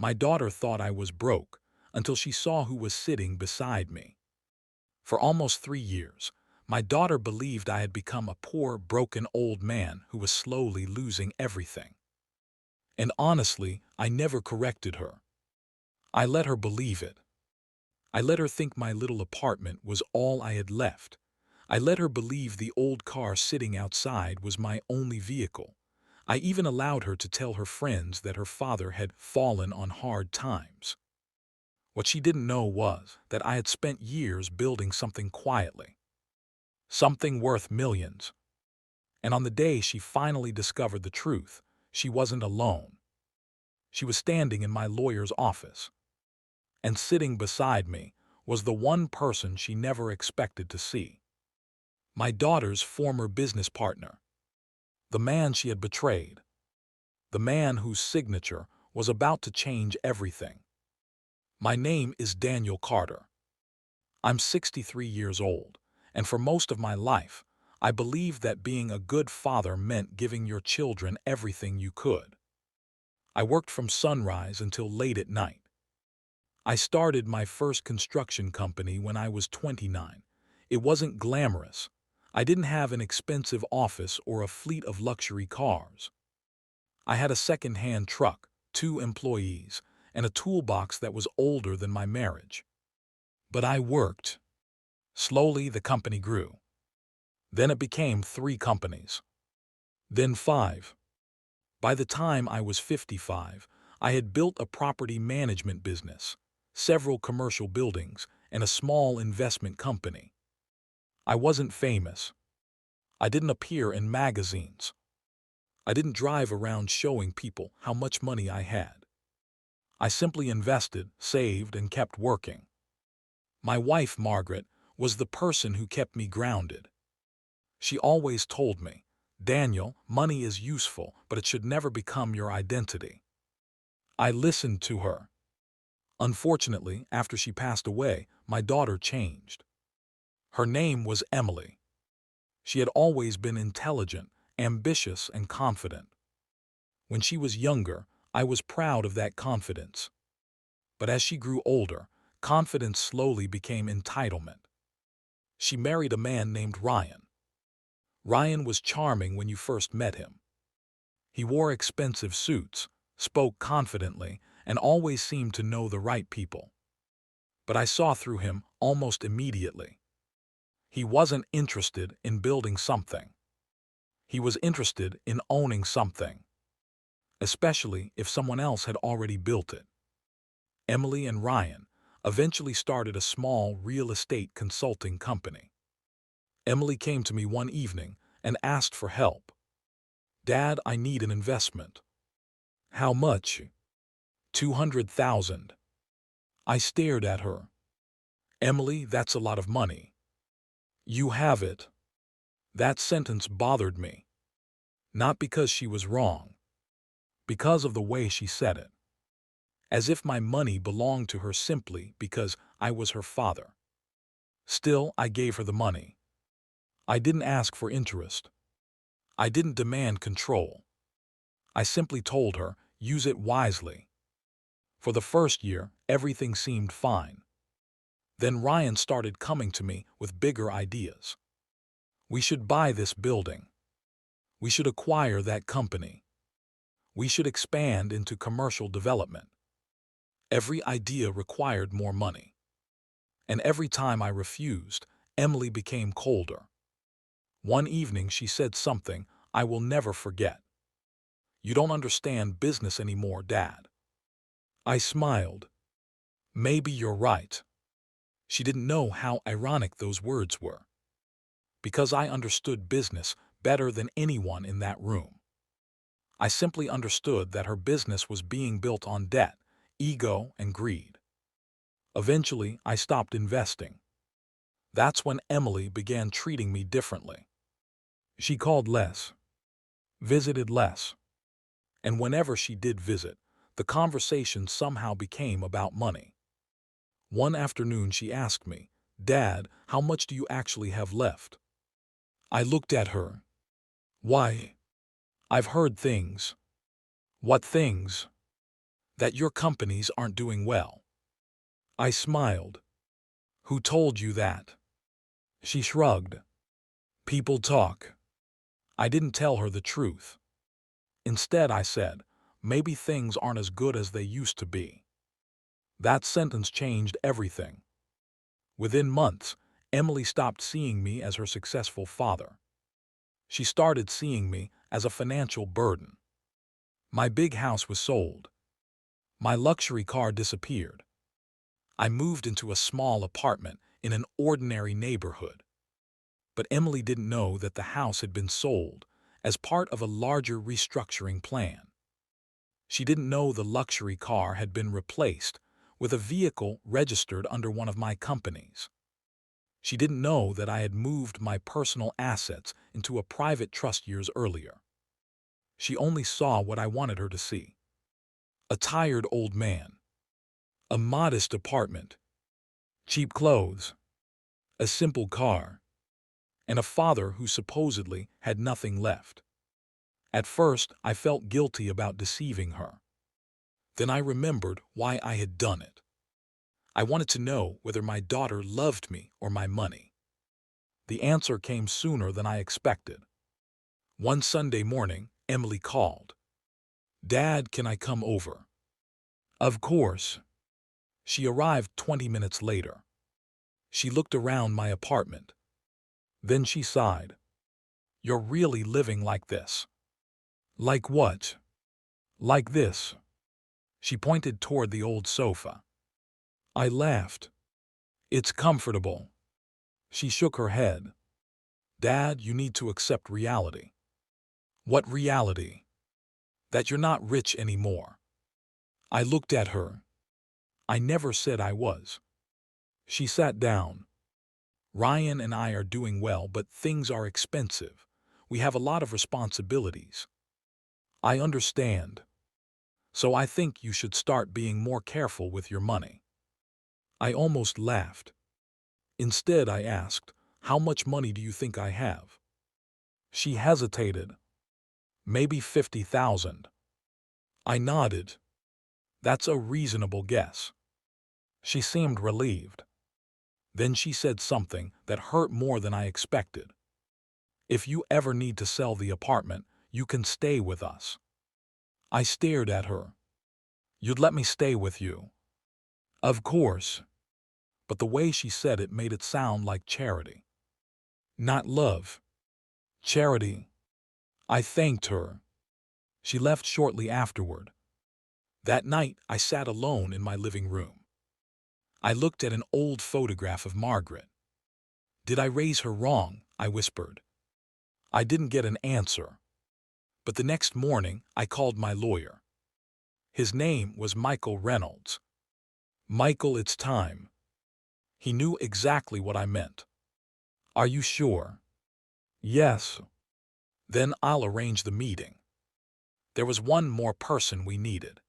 My daughter thought I was broke until she saw who was sitting beside me. For almost 3 years, my daughter believed I had become a poor, broken old man who was slowly losing everything. And honestly, I never corrected her. I let her believe it. I let her think my little apartment was all I had left. I let her believe the old car sitting outside was my only vehicle. I even allowed her to tell her friends that her father had fallen on hard times. What she didn't know was that I had spent years building something quietly, something worth millions. And on the day she finally discovered the truth, she wasn't alone. She was standing in my lawyer's office, and sitting beside me was the one person she never expected to see. My daughter's former business partner, the man she had betrayed, the man whose signature was about to change everything. My name is Daniel Carter. I'm 63 years old, and for most of my life, I believed that being a good father meant giving your children everything you could. I worked from sunrise until late at night. I started my first construction company when I was 29. It wasn't glamorous. I didn't have an expensive office or a fleet of luxury cars. I had a second-hand truck, 2 employees, and a toolbox that was older than my marriage. But I worked. Slowly, the company grew. Then it became 3 companies. Then 5. By the time I was 55, I had built a property management business, several commercial buildings, and a small investment company. I wasn't famous. I didn't appear in magazines. I didn't drive around showing people how much money I had. I simply invested, saved, and kept working. My wife, Margaret, was the person who kept me grounded. She always told me, "Daniel, money is useful, but it should never become your identity." I listened to her. Unfortunately, after she passed away, my daughter changed. Her name was Emily. She had always been intelligent, ambitious, and confident. When she was younger, I was proud of that confidence. But as she grew older, confidence slowly became entitlement. She married a man named Ryan. Ryan was charming when you first met him. He wore expensive suits, spoke confidently, and always seemed to know the right people. But I saw through him almost immediately. He wasn't interested in building something. He was interested in owning something, especially if someone else had already built it. Emily and Ryan eventually started a small real estate consulting company. Emily came to me one evening and asked for help. "Dad, I need an investment." "How much?" "200,000. I stared at her. "Emily, that's a lot of money." "You have it." That sentence bothered me. Not because she was wrong, because of the way she said it. As if my money belonged to her simply because I was her father. Still, I gave her the money. I didn't ask for interest. I didn't demand control. I simply told her, use it wisely. For the first year, everything seemed fine. Then Ryan started coming to me with bigger ideas. "We should buy this building. We should acquire that company. We should expand into commercial development." Every idea required more money. And every time I refused, Emily became colder. One evening she said something I will never forget. "You don't understand business anymore, Dad." I smiled. Maybe you're right. She didn't know how ironic those words were. Because I understood business better than anyone in that room. I simply understood that her business was being built on debt, ego, and greed. Eventually, I stopped investing. That's when Emily began treating me differently. She called less, visited less, and whenever she did visit, the conversation somehow became about money. One afternoon she asked me, "Dad, how much do you actually have left?" I looked at her. "Why?" "I've heard things." "What things?" That your companies aren't doing well. I smiled. Who told you that? She shrugged. People talk. I didn't tell her the truth. Instead, I said, maybe things aren't as good as they used to be. That sentence changed everything. Within months, Emily stopped seeing me as her successful father. She started seeing me as a financial burden. My big house was sold. My luxury car disappeared. I moved into a small apartment in an ordinary neighborhood. But Emily didn't know that the house had been sold as part of a larger restructuring plan. She didn't know the luxury car had been replaced with a vehicle registered under one of my companies. She didn't know that I had moved my personal assets into a private trust years earlier. She only saw what I wanted her to see. A tired old man, a modest apartment, cheap clothes, a simple car, and a father who supposedly had nothing left. At first, I felt guilty about deceiving her. Then I remembered why I had done it. I wanted to know whether my daughter loved me or my money. The answer came sooner than I expected. One Sunday morning, Emily called. Dad, can I come over? Of course. She arrived 20 minutes later. She looked around my apartment. Then she sighed. You're really living like this. Like what? Like this. She pointed toward the old sofa. I laughed. It's comfortable. She shook her head. Dad, you need to accept reality. What reality? That you're not rich anymore. I looked at her. I never said I was. She sat down. Ryan and I are doing well, but things are expensive. We have a lot of responsibilities. I understand. So I think you should start being more careful with your money. I almost laughed. Instead, I asked, how much money do you think I have? She hesitated. Maybe 50,000. I nodded. That's a reasonable guess. She seemed relieved. Then she said something that hurt more than I expected. If you ever need to sell the apartment, you can stay with us. I stared at her. You'd let me stay with you? Of course. But the way she said it made it sound like charity. Not love. Charity. I thanked her. She left shortly afterward. That night, I sat alone in my living room. I looked at an old photograph of Margaret. Did I raise her wrong? I whispered. I didn't get an answer. But the next morning, I called my lawyer. His name was Michael Reynolds. Michael, it's time. He knew exactly what I meant. Are you sure? Yes. Then I'll arrange the meeting. There was one more person we needed.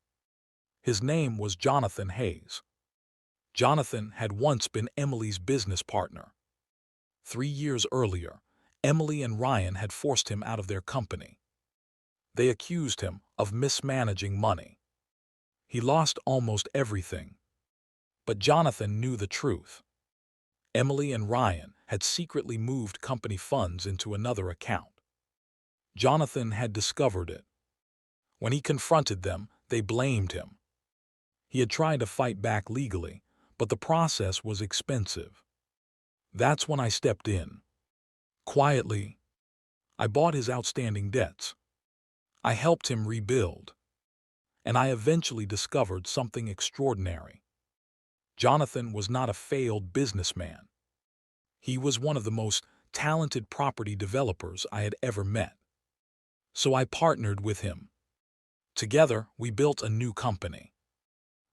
His name was Jonathan Hayes. Jonathan had once been Emily's business partner. 3 years earlier, Emily and Ryan had forced him out of their company. They accused him of mismanaging money. He lost almost everything. But Jonathan knew the truth. Emily and Ryan had secretly moved company funds into another account. Jonathan had discovered it. When he confronted them, they blamed him. He had tried to fight back legally, but the process was expensive. That's when I stepped in. Quietly, I bought his outstanding debts. I helped him rebuild. And I eventually discovered something extraordinary. Jonathan was not a failed businessman. He was one of the most talented property developers I had ever met. So I partnered with him. Together, we built a new company.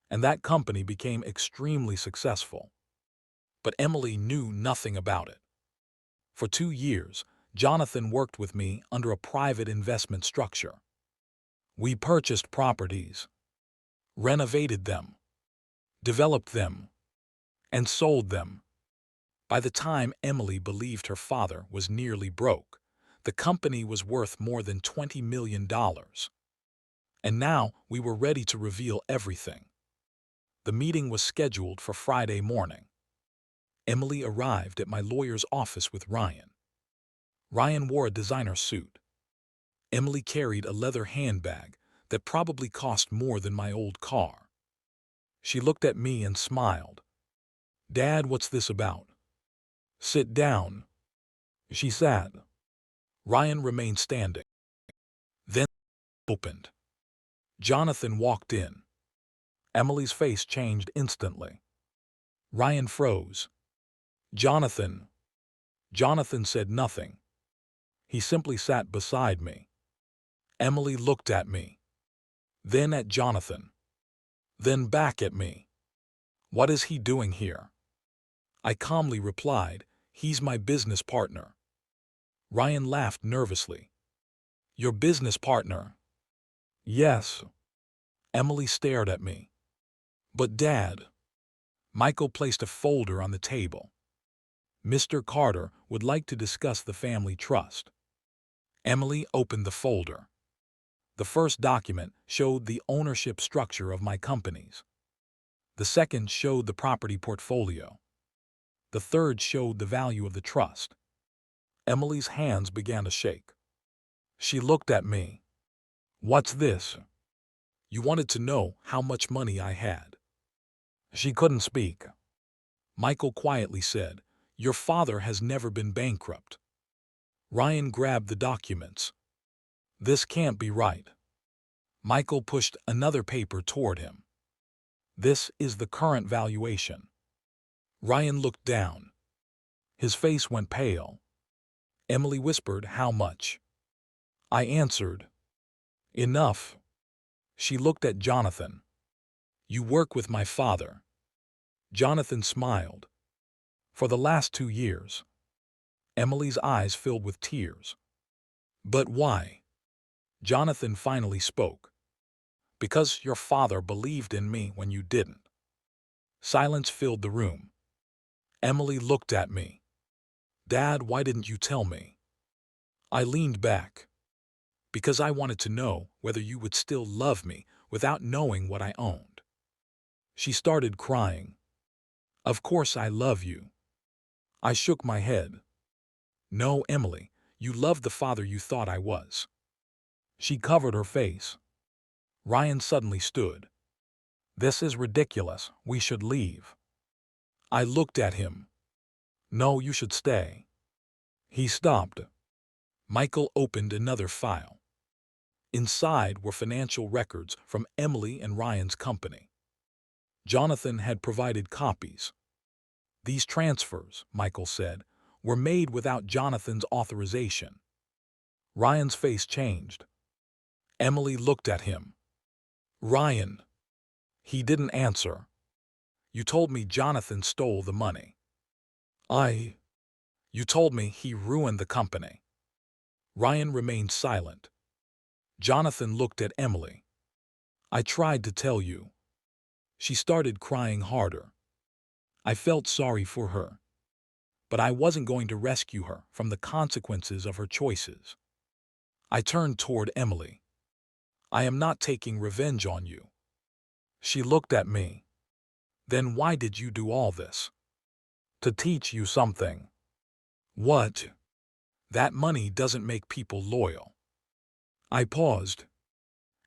And that company became extremely successful. But Emily knew nothing about it. For 2 years, Jonathan worked with me under a private investment structure. We purchased properties, renovated them, developed them, and sold them. By the time Emily believed her father was nearly broke, the company was worth more than $20 million. And now we were ready to reveal everything. The meeting was scheduled for Friday morning. Emily arrived at my lawyer's office with Ryan. Ryan wore a designer suit. Emily carried a leather handbag that probably cost more than my old car. She looked at me and smiled. "Dad, what's this about?" "Sit down." She sat. Ryan remained standing. Then opened. Jonathan walked in. Emily's face changed instantly. Ryan froze. "Jonathan." Jonathan said nothing. He simply sat beside me. Emily looked at me, then at Jonathan, then back at me. "What is he doing here?" I calmly replied, "He's my business partner." Ryan laughed nervously. "Your business partner?" "Yes." Emily stared at me. "But Dad." Michael placed a folder on the table. "Mr. Carter would like to discuss the family trust." Emily opened the folder. The first document showed the ownership structure of my companies. The second showed the property portfolio. The third showed the value of the trust. Emily's hands began to shake. She looked at me. "What's this?" "You wanted to know how much money I had." She couldn't speak. Michael quietly said, "Your father has never been bankrupt." Ryan grabbed the documents. "This can't be right." Michael pushed another paper toward him. "This is the current valuation." Ryan looked down. His face went pale. Emily whispered, "How much?" I answered, "Enough." She looked at Jonathan. "You work with my father." Jonathan smiled. "For the last 2 years." Emily's eyes filled with tears. "But why?" Jonathan finally spoke. "Because your father believed in me when you didn't." Silence filled the room. Emily looked at me. "Dad, why didn't you tell me?" I leaned back. "Because I wanted to know whether you would still love me without knowing what I owned." She started crying. "Of course I love you." I shook my head. "No, Emily, you loved the father you thought I was." She covered her face. Ryan suddenly stood. "This is ridiculous. We should leave." I looked at him. "No, you should stay." He stopped. Michael opened another file. Inside were financial records from Emily and Ryan's company. Jonathan had provided copies. "These transfers," Michael said, "were made without Jonathan's authorization." Ryan's face changed. Emily looked at him. "Ryan." He didn't answer. "You told me Jonathan stole the money." You told me he ruined the company." Ryan remained silent. Jonathan looked at Emily. "I tried to tell you." She started crying harder. I felt sorry for her. But I wasn't going to rescue her from the consequences of her choices. I turned toward Emily. "I am not taking revenge on you." She looked at me. "Then why did you do all this?" "To teach you something." "What?" "That money doesn't make people loyal." I paused.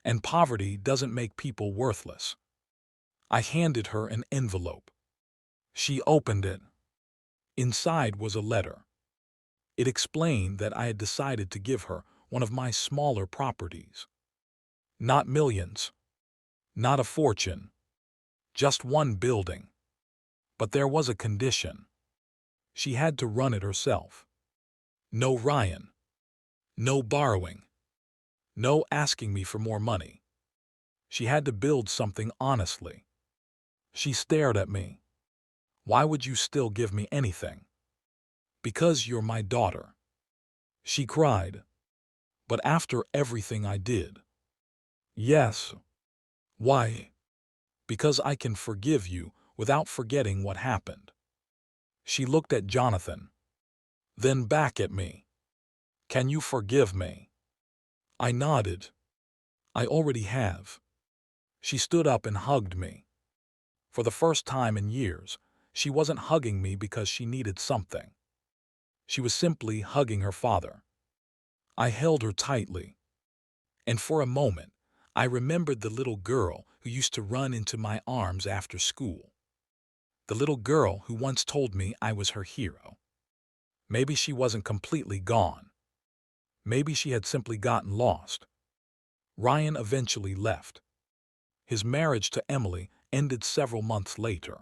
"And poverty doesn't make people worthless." I handed her an envelope. She opened it. Inside was a letter. It explained that I had decided to give her one of my smaller properties. Not millions. Not a fortune. Just one building. But there was a condition. She had to run it herself. No Ryan. No borrowing. No asking me for more money. She had to build something honestly. She stared at me. "Why would you still give me anything?" "Because you're my daughter." She cried. "But after everything I did." "Yes." "Why?" "Because I can forgive you without forgetting what happened." She looked at Jonathan. Then back at me. "Can you forgive me?" I nodded. I already have. She stood up and hugged me. For the first time in years, she wasn't hugging me because she needed something. She was simply hugging her father. I held her tightly, and for a moment, I remembered the little girl who used to run into my arms after school. The little girl who once told me I was her hero. Maybe she wasn't completely gone. Maybe she had simply gotten lost. Ryan eventually left. His marriage to Emily ended several months later.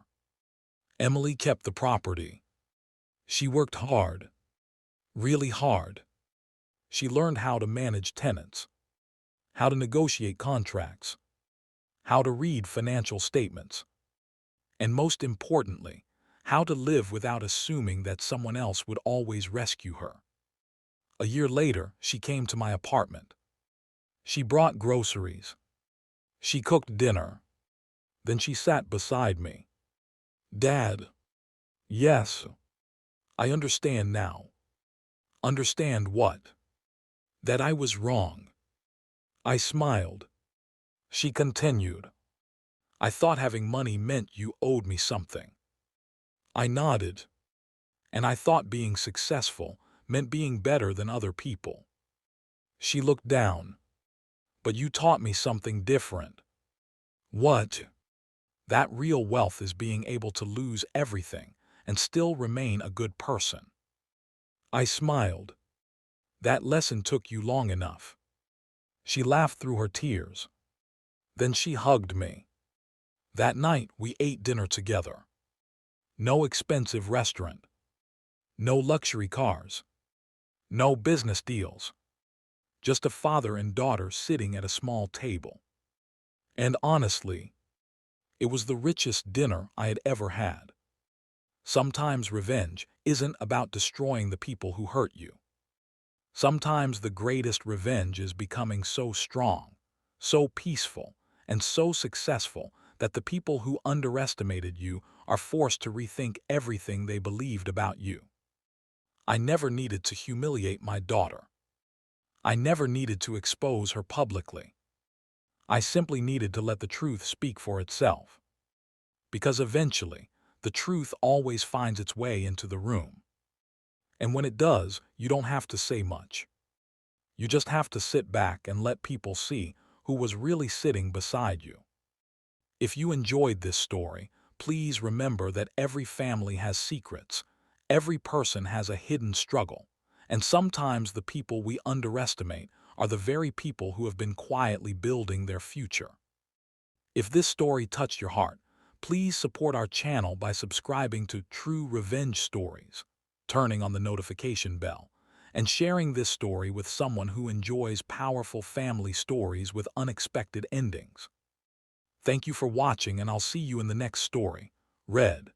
Emily kept the property. She worked hard, really hard. She learned how to manage tenants, how to negotiate contracts, how to read financial statements, and most importantly, how to live without assuming that someone else would always rescue her. A year later, she came to my apartment. She brought groceries. She cooked dinner. Then she sat beside me. Dad, yes, I understand now. Understand what? That I was wrong. I smiled. She continued. I thought having money meant you owed me something. I nodded. And I thought being successful meant being better than other people. She looked down. But you taught me something different. What? That real wealth is being able to lose everything and still remain a good person. I smiled. That lesson took you long enough. She laughed through her tears. Then she hugged me. That night we ate dinner together. No expensive restaurant. No luxury cars. No business deals. Just a father and daughter sitting at a small table. And honestly, it was the richest dinner I had ever had. Sometimes revenge isn't about destroying the people who hurt you. Sometimes the greatest revenge is becoming so strong, so peaceful, and so successful that the people who underestimated you are forced to rethink everything they believed about you. I never needed to humiliate my daughter. I never needed to expose her publicly. I simply needed to let the truth speak for itself. Because eventually, the truth always finds its way into the room. And when it does, you don't have to say much. You just have to sit back and let people see who was really sitting beside you. If you enjoyed this story, please remember that every family has secrets, every person has a hidden struggle, and sometimes the people we underestimate are the very people who have been quietly building their future. If this story touched your heart, please support our channel by subscribing to True Revenge Stories, turning on the notification bell, and sharing this story with someone who enjoys powerful family stories with unexpected endings. Thank you for watching, and I'll see you in the next story. Red.